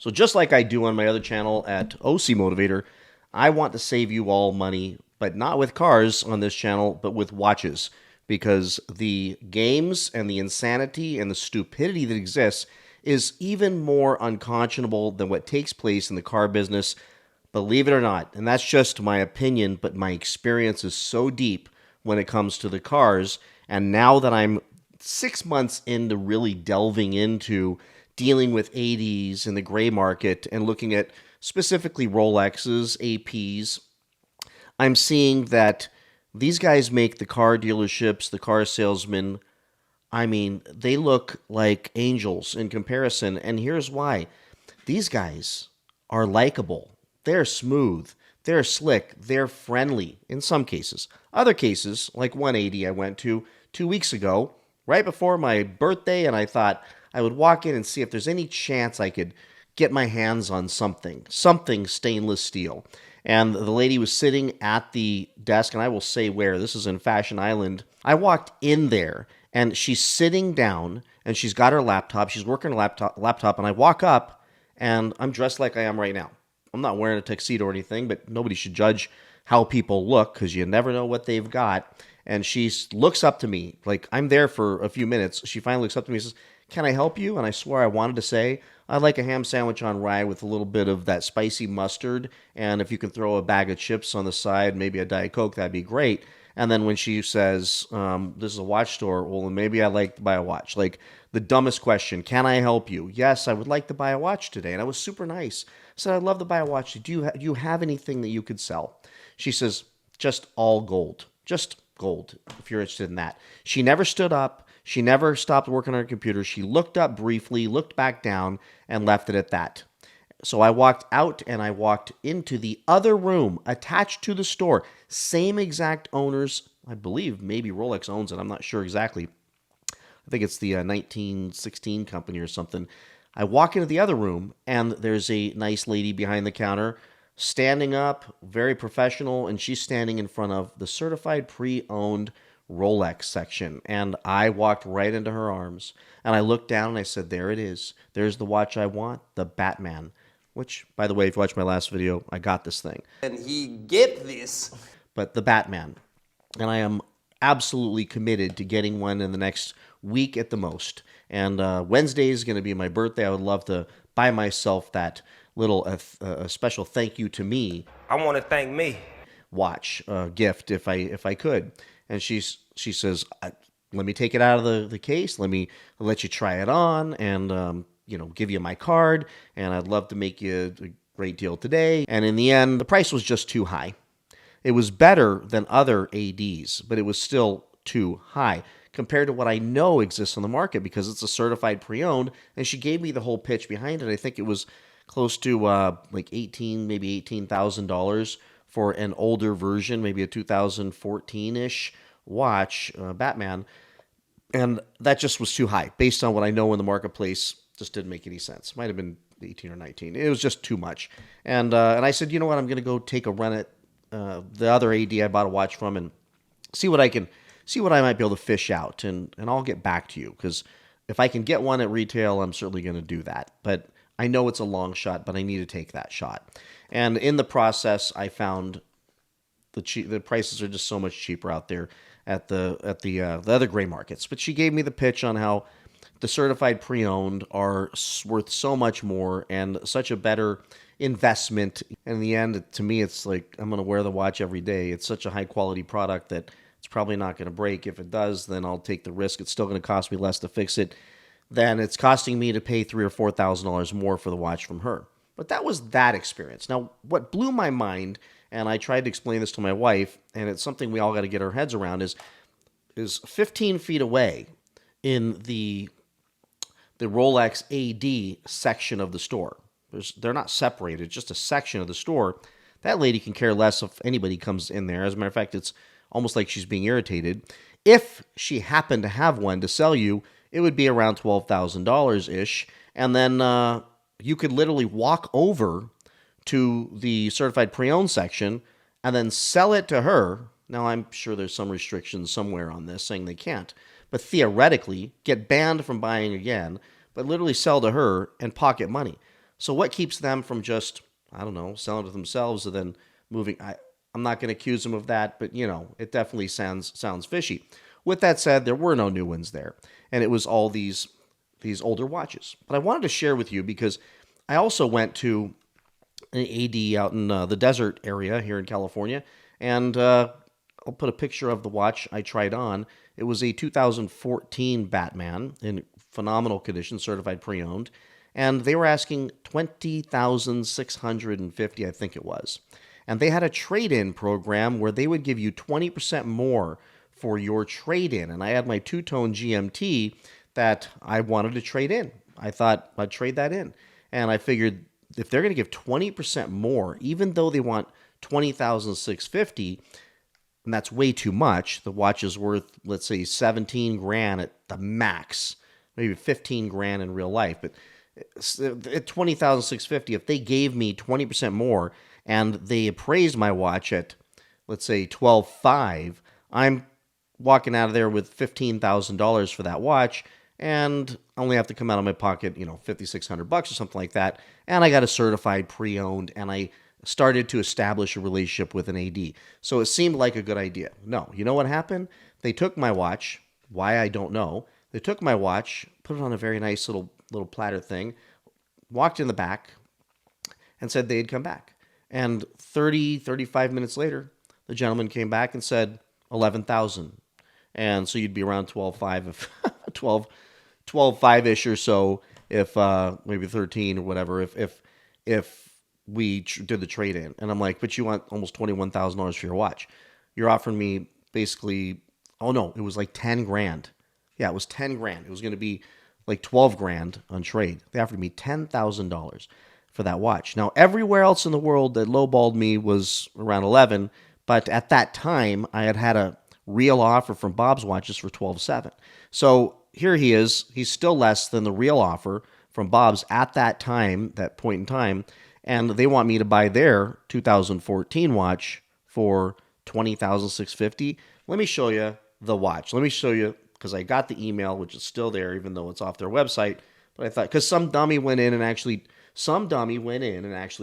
So just like I do on my other channel at OC Motivator, I want to save you all money, but not with cars on this channel, but with watches. Because the games and the insanity and the stupidity that exists is even more unconscionable than what takes place in the car business, believe it or not. And that's just my opinion, but my experience is so deep when it comes to the cars. And now that I'm 6 months into really delving into dealing with 80s in the gray market and looking at specifically Rolexes, APs, I'm seeing that these guys make the car dealerships, the car salesmen, I mean, they look like angels in comparison. And here's why. These guys are likable. They're smooth. They're slick. They're friendly in some cases. Other cases, like 180 I went to 2 weeks ago, right before my birthday, and I thought I would walk in and see if there's any chance I could get my hands on something stainless steel. And the lady was sitting at the desk, and I will say where. This is in Fashion Island. I walked in there, and she's sitting down, and she's got her laptop. She's working her laptop, and I walk up, and I'm dressed like I am right now. I'm not wearing a tuxedo or anything, but nobody should judge how people look because you never know what they've got. And she looks up to me, like I'm there for a few minutes. She finally looks up to me and says, "Can I help you?" And I swear I wanted to say, "I'd like a ham sandwich on rye with a little bit of that spicy mustard. And if you can throw a bag of chips on the side, maybe a Diet Coke, that'd be great." And then when she says, "This is a watch store," well, maybe I'd like to buy a watch. Like the dumbest question, "Can I help you?" "Yes, I would like to buy a watch today." And I was super nice. I said, "I'd love to buy a watch. Do you have anything that you could sell?" She says, "Just all gold. Just gold, if you're interested in that." She never stood up. She never stopped working on her computer. She looked up briefly, looked back down, and left it at that. So I walked out and I walked into the other room attached to the store. Same exact owners. I believe maybe Rolex owns it. I'm not sure exactly. I think it's the 1916 company or something. I walk into the other room and there's a nice lady behind the counter standing up, very professional, and she's standing in front of the certified pre-owned Rolex section. And I walked right into her arms and I looked down and I said, "There it is. There's the watch I want, the Batman." Which, by the way, if you watch my last video, I got this thing. And he get this. But the Batman. And I am absolutely committed to getting one in the next week at the most. And Wednesday is going to be my birthday. I would love to buy myself that little special thank you to me I want to thank me. watch gift if I could. And she says, "Let me take it out of the case. Let you try it on, and give you my card. And I'd love to make you a great deal today." And in the end, the price was just too high. It was better than other ADs, but it was still too high compared to what I know exists on the market because it's a certified pre-owned. And she gave me the whole pitch behind it. I think it was close to like maybe $18,000 for an older version, maybe a 2014-ish watch, Batman. And that just was too high based on what I know in the marketplace. Just didn't make any sense. Might have been 18 or 19. It was just too much. And I said, "You know what? I'm going to go take a run at the other AD I bought a watch from and see what I might be able to fish out, and I'll get back to you because if I can get one at retail, I'm certainly going to do that. But I know it's a long shot, but I need to take that shot." And in the process, I found the prices are just so much cheaper out there at the other gray markets. But she gave me the pitch on how the certified pre-owned are worth so much more and such a better investment. In the end, to me, it's like I'm going to wear the watch every day. It's such a high quality product that it's probably not going to break. If it does, then I'll take the risk. It's still going to cost me less to fix it than it's costing me to pay $3,000 or $4,000 more for the watch from her. But that was that experience. Now, what blew my mind, and I tried to explain this to my wife, and it's something we all got to get our heads around, is 15 feet away in the Rolex AD section of the store. They're not separated, just a section of the store. That lady can care less if anybody comes in there. As a matter of fact, it's almost like she's being irritated. If she happened to have one to sell you, it would be around $12,000-ish. And then you could literally walk over to the certified pre-owned section and then sell it to her. Now, I'm sure there's some restrictions somewhere on this saying they can't. But theoretically, get banned from buying again, but literally sell to her and pocket money. So what keeps them from just, I don't know, selling to themselves and then moving? I'm not going to accuse them of that, but it definitely sounds fishy. With that said, there were no new ones there, and it was all these older watches. But I wanted to share with you because I also went to an AD out in the desert area here in California, and I'll put a picture of the watch I tried on. It was a 2014 Batman in phenomenal condition, certified pre-owned, and they were asking $20,650, I think it was. And they had a trade-in program where they would give you 20% more for your trade-in. And I had my two-tone GMT that I wanted to trade in. I thought I'd trade that in. And I figured if they're going to give 20% more, even though they want 20,650, and that's way too much. The watch is worth, let's say, 17 grand at the max, maybe 15 grand in real life. But at 20,650, if they gave me 20% more and they appraised my watch at, let's say, 12.5, I'm walking out of there with $15,000 for that watch, and I only have to come out of my pocket, $5,600 or something like that. And I got a certified pre-owned, and I started to establish a relationship with an AD. So it seemed like a good idea. No, you know what happened? They took my watch. Why, I don't know. They took my watch, put it on a very nice little platter thing, walked in the back, and said they'd come back. And 35 minutes later, the gentleman came back and said 11,000. And so you'd be around 12.5, if 12.5-ish or so, if maybe 13 or whatever, if we did the trade in. And I'm like, but you want almost $21,000 for your watch. You're offering me basically, oh no, it was like 10 grand. Yeah, it was 10 grand. It was going to be like 12 grand on trade. They offered me $10,000 for that watch. Now, everywhere else in the world that lowballed me was around 11, but at that time, I had a real offer from Bob's Watches for 12.7. So here he is. He's still less than the real offer from Bob's at that time, that point in time, and they want me to buy their 2014 watch for $20,650. Let me show you the watch. Let me show you, because I got the email, which is still there, even though it's off their website. But I thought, because some dummy went in and actually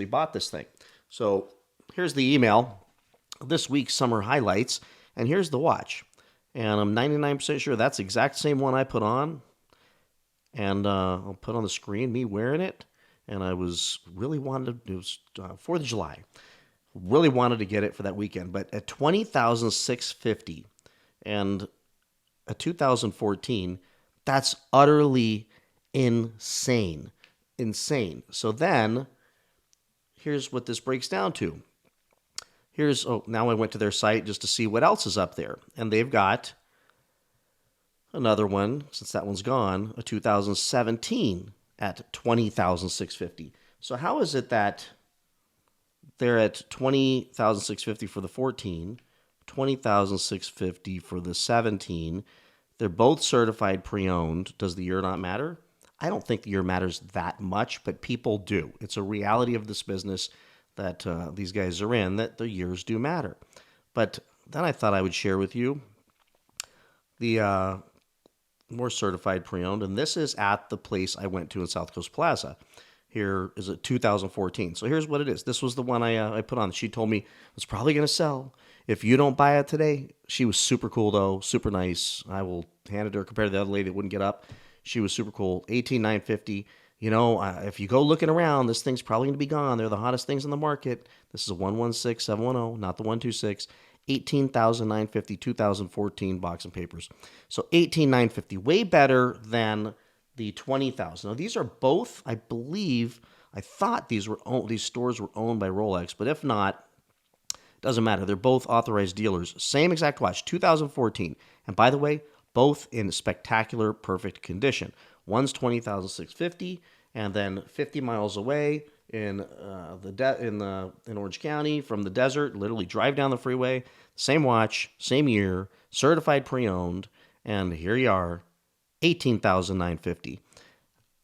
bought this thing. So here's the email, this week's summer highlights, and here's the watch. And I'm 99% sure that's the exact same one I put on. And I'll put on the screen me wearing it. And I was really wanted to, it was 4th of July. Really wanted to get it for that weekend. But at $20,650 and a 2014, that's utterly insane. Insane. So then, here's what this breaks down to. Now I went to their site just to see what else is up there. And they've got another one, since that one's gone, a 2017 at $20,650. So how is it that they're at $20,650 for the 14, $20,650 for the 17? They're both certified pre-owned. Does the year not matter? I don't think the year matters that much, but people do. It's a reality of this business that these guys are in, that the years do matter. But then I thought I would share with you the more certified pre-owned, and this is at the place I went to in South Coast Plaza. Here is a 2014. So here's what it is. This was the one I put on. She told me it's probably going to sell if you don't buy it today. She was super cool, though, super nice. I will hand it to her compared to the other lady that wouldn't get up. She was super cool. $18,950. If you go looking around, this thing's probably going to be gone. They're the hottest things on the market. This is a 116710, not the 126. $18,950, 2014 box and papers. So $18,950, way better than the $20,000. Now these are both, I thought these stores were owned by Rolex, but if not, doesn't matter. They're both authorized dealers. Same exact watch, 2014. And by the way, both in spectacular, perfect condition. One's $20,650, and then 50 miles away in Orange County from the desert, literally drive down the freeway, same watch, same year, certified pre-owned, and here you are, $18,950.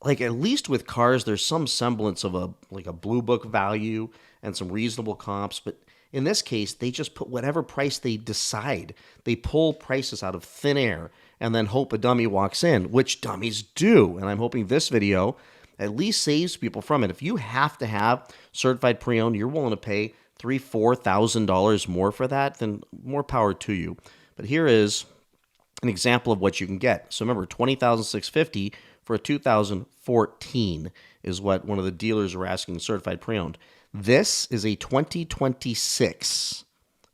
Like, at least with cars, there's some semblance of a blue book value and some reasonable comps, but in this case, they just put whatever price they decide. They pull prices out of thin air and then hope a dummy walks in, which dummies do. And I'm hoping this video at least saves people from it. If you have to have certified pre-owned, you're willing to pay $3,000-$4,000 more for that, then more power to you. But here is an example of what you can get. So remember, $20,650 for a 2014 is what one of the dealers are asking certified pre-owned. This is a 2026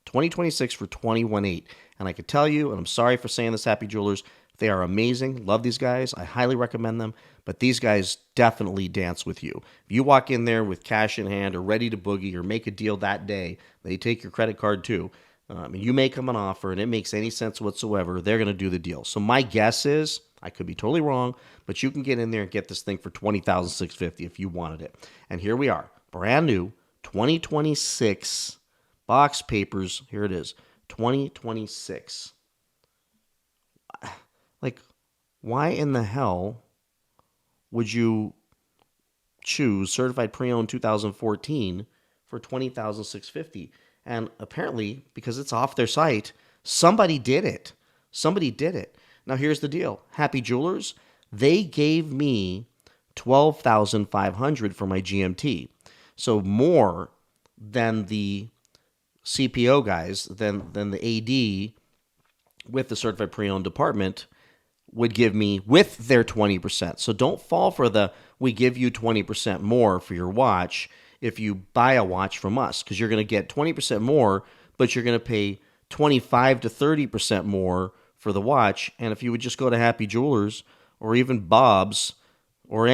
for $21,800. And I can tell you, and I'm sorry for saying this, Happy Jewelers, they are amazing. Love these guys. I highly recommend them. But these guys definitely dance with you. If you walk in there with cash in hand or ready to boogie or make a deal that day, they take your credit card too. And you make them an offer and it makes any sense whatsoever, they're going to do the deal. So my guess is, I could be totally wrong, but you can get in there and get this thing for $20,650 if you wanted it. And here we are, brand new, 2026 box papers. Here it is, 2026. Like, why in the hell would you choose certified pre-owned 2014 for $20,650? And apparently, because it's off their site, somebody did it. Somebody did it. Now, here's the deal. Happy Jewelers, they gave me $12,500 for my GMT. So more than the CPO guys, than the AD with the certified pre-owned department would give me with their 20%. So don't fall for the, we give you 20% more for your watch if you buy a watch from us, because you're going to get 20% more, but you're going to pay 25 to 30% more for the watch. And if you would just go to Happy Jewelers or even Bob's or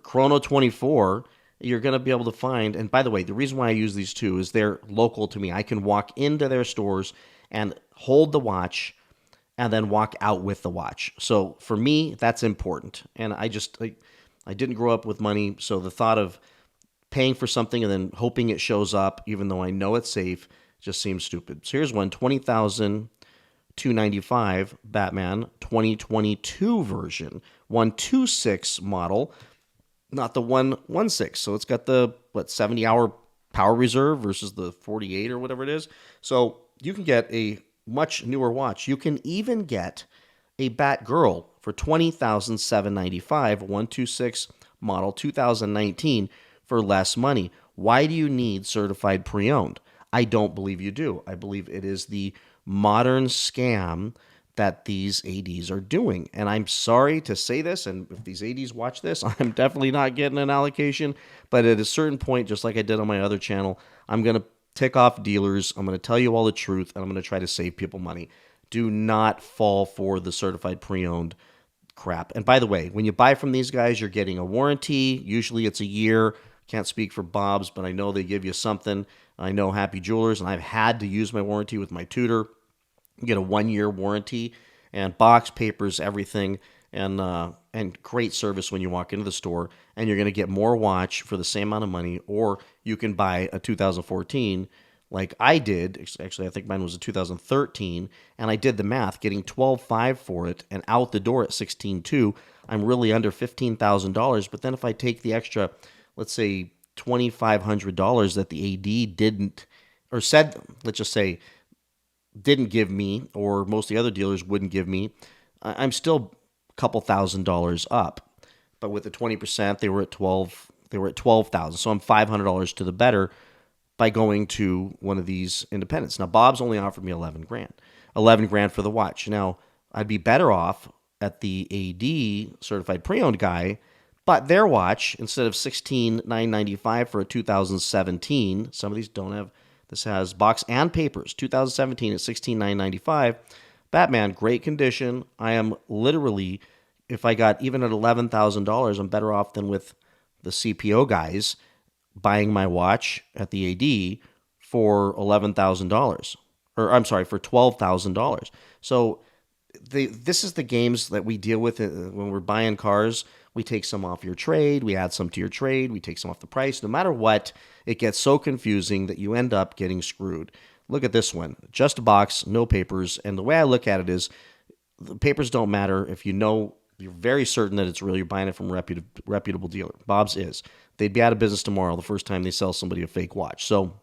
Chrono 24, you're going to be able to find, and by the way, the reason why I use these two is they're local to me. I can walk into their stores and hold the watch and then walk out with the watch. So for me, that's important. And I didn't grow up with money, so the thought of paying for something and then hoping it shows up, even though I know it's safe, just seems stupid. So here's one, $20,295 Batman 2022 version, 126 model, not the 116. So it's got the 70-hour power reserve versus the 48 or whatever it is. So you can get a much newer watch. You can even get a Batgirl for $20,795, 126 model 2019 for less money. Why do you need certified pre-owned? I don't believe you do. I believe it is the modern scam that these ADs are doing. And I'm sorry to say this, and if these ADs watch this, I'm definitely not getting an allocation. But at a certain point, just like I did on my other channel, I'm going to tick off dealers. I'm going to tell you all the truth, and I'm going to try to save people money. Do not fall for the certified pre-owned crap. And by the way, when you buy from these guys, you're getting a warranty. Usually it's a year. Can't speak for Bob's, but I know they give you something. I know Happy Jewelers, and I've had to use my warranty with my tutor. You get a 1-year warranty and box papers, everything, and great service when you walk into the store. And you're going to get more watch for the same amount of money, or you can buy a 2014 like I did. Actually, I think mine was a 2013, and I did the math, getting $12,500 for it and out the door at $16,200. I'm really under $15,000. But then if I take the extra, let's say $2,500 that the AD didn't, or said, let's just say, didn't give me, or most of the other dealers wouldn't give me, I'm still a couple $1,000s up. But with the 20%, they were at $12,000. So I'm $500 to the better by going to one of these independents. Now, Bob's only offered me $11,000 for the watch. Now, I'd be better off at the AD certified pre-owned guy, but their watch, instead of $16,995 for a 2017, some of these don't have, this has box and papers, 2017 at $16,995. Batman, great condition. I am literally, if I got even at $11,000, I'm better off than with the CPO guys buying my watch at the AD for $11,000. Or I'm sorry, for $12,000. So this is the games that we deal with when we're buying cars. We take some off your trade, we add some to your trade, we take some off the price. No matter what, it gets so confusing that you end up getting screwed. Look at this one. Just a box, no papers. And the way I look at it is the papers don't matter if you know, you're very certain that it's real. You're buying it from a reputable dealer. Bob's is. They'd be out of business tomorrow the first time they sell somebody a fake watch. So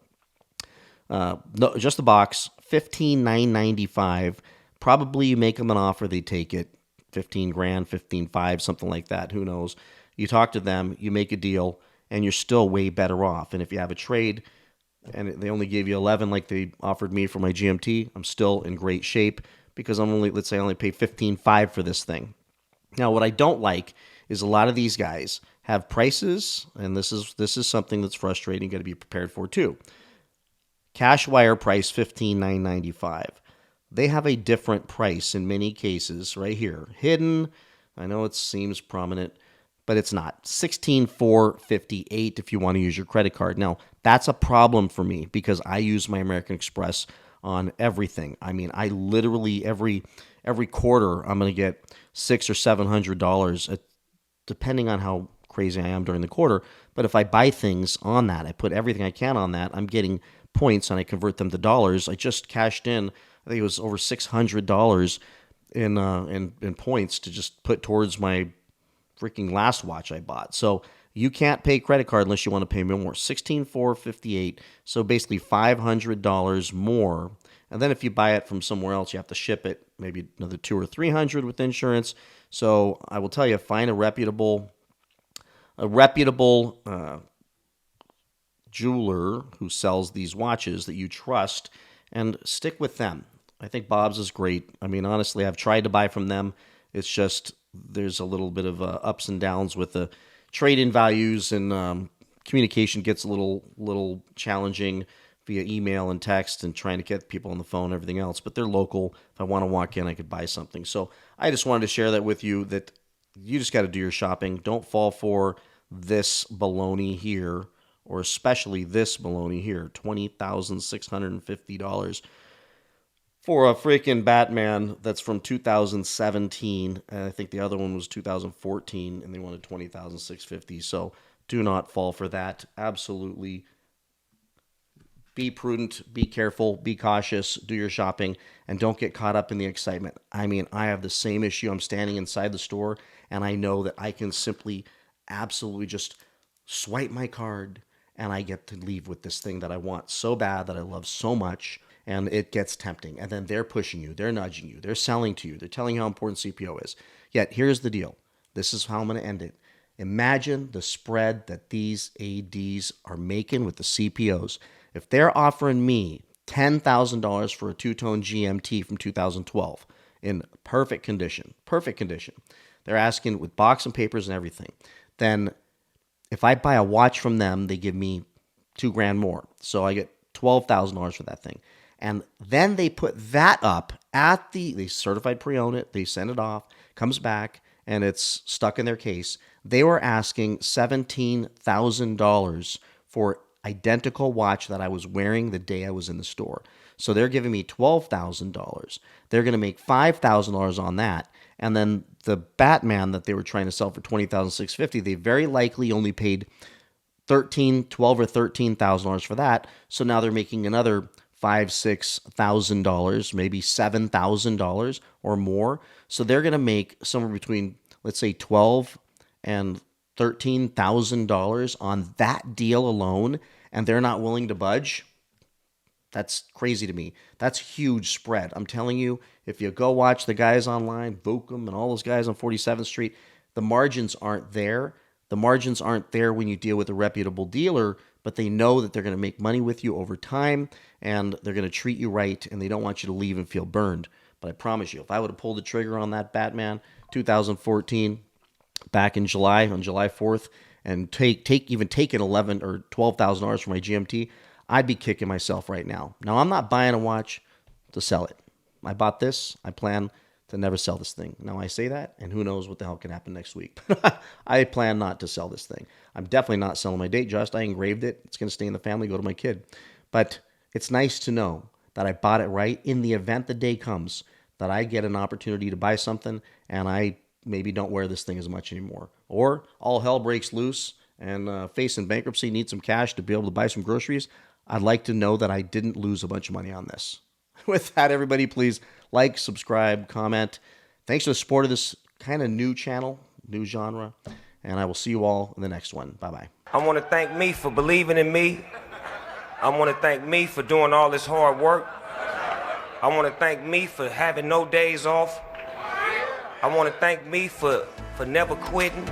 no, just the box, $15,995. Probably you make them an offer, they take it. $15,000, $15,500, something like that. Who knows? You talk to them, you make a deal, and you're still way better off. And if you have a trade and they only gave you 11 like they offered me for my GMT, I'm still in great shape because let's say I only pay 15.5 for this thing. Now, what I don't like is a lot of these guys have prices, and this is something that's frustrating. You got to be prepared for too. Cash wire price $15,995. They have a different price in many cases right here. Hidden, I know it seems prominent, but it's not. $16,458 if you want to use your credit card. Now, that's a problem for me because I use my American Express on everything. I mean, I literally every quarter I'm going to get $600 or $700, depending on how crazy I am during the quarter. But if I buy things on that, I put everything I can on that, I'm getting points and I convert them to dollars. I just cashed in, I think it was over $600 in points to just put towards my freaking last watch I bought. So you can't pay credit card unless you want to pay more. $16,458. So basically $500 more. And then if you buy it from somewhere else, you have to ship it maybe another $200 or $300 with insurance. So I will tell you, find a reputable jeweler who sells these watches that you trust and stick with them. I think Bob's is great. I mean, honestly, I've tried to buy from them. It's just there's a little bit of ups and downs with the trade-in values, and communication gets a little challenging via email and text and trying to get people on the phone and everything else. But they're local. If I want to walk in, I could buy something. So I just wanted to share that with you, that you just got to do your shopping. Don't fall for this baloney here, or especially this baloney here, $20,650 for a freaking Batman that's from 2017. And I think the other one was 2014, and they wanted $20,650. So do not fall for that. Absolutely. Be prudent, be careful, be cautious, do your shopping, and don't get caught up in the excitement. I mean, I have the same issue. I'm standing inside the store, and I know that I can simply, absolutely just swipe my card, and I get to leave with this thing that I want so bad, that I love so much, and it gets tempting. And then they're pushing you, they're nudging you, they're selling to you, they're telling you how important CPO is. Yet, here's the deal. This is how I'm going to end it. Imagine the spread that these ADs are making with the CPOs. If they're offering me $10,000 for a two-tone GMT from 2012 in perfect condition, they're asking with box and papers and everything, then if I buy a watch from them, they give me $2,000 more. So I get $12,000 for that thing. And then they put that up at they certified pre-own it, they send it off, comes back, and it's stuck in their case. They were asking $17,000 for identical watch that I was wearing the day I was in the store. So they're giving me $12,000. They're going to make $5,000 on that. And then the Batman that they were trying to sell for $20,650, they very likely only paid $12,000 or $13,000 for that. So now they're making another $5,000-$6,000, maybe $7,000 or more. So they're going to make somewhere between, let's say, $12,000 and $13,000 on that deal alone, and they're not willing to budge. That's crazy to me. That's huge spread. I'm telling you, if you go watch the guys online, Vokum and all those guys on 47th Street, the margins aren't there. The margins aren't there when you deal with a reputable dealer, but they know that they're going to make money with you over time, and they're going to treat you right, and they don't want you to leave and feel burned. But I promise you, if I would have pulled the trigger on that Batman 2014 back in July, on July 4th, and taken $11,000 or $12,000 for my GMT, I'd be kicking myself right now. Now, I'm not buying a watch to sell it. I bought this. I plan to never sell this thing. Now, I say that, and who knows what the hell can happen next week. I plan not to sell this thing. I'm definitely not selling my Datejust. I engraved it. It's going to stay in the family, go to my kid. But it's nice to know that I bought it right in the event the day comes that I get an opportunity to buy something and I maybe don't wear this thing as much anymore. Or all hell breaks loose and facing bankruptcy, need some cash to be able to buy some groceries. I'd like to know that I didn't lose a bunch of money on this. With that, everybody, please like, subscribe, comment. Thanks for the support of this kind of new channel, new genre, and I will see you all in the next one. Bye-bye. I want to thank me for believing in me. I want to thank me for doing all this hard work. I want to thank me for having no days off. I want to thank me for never quitting.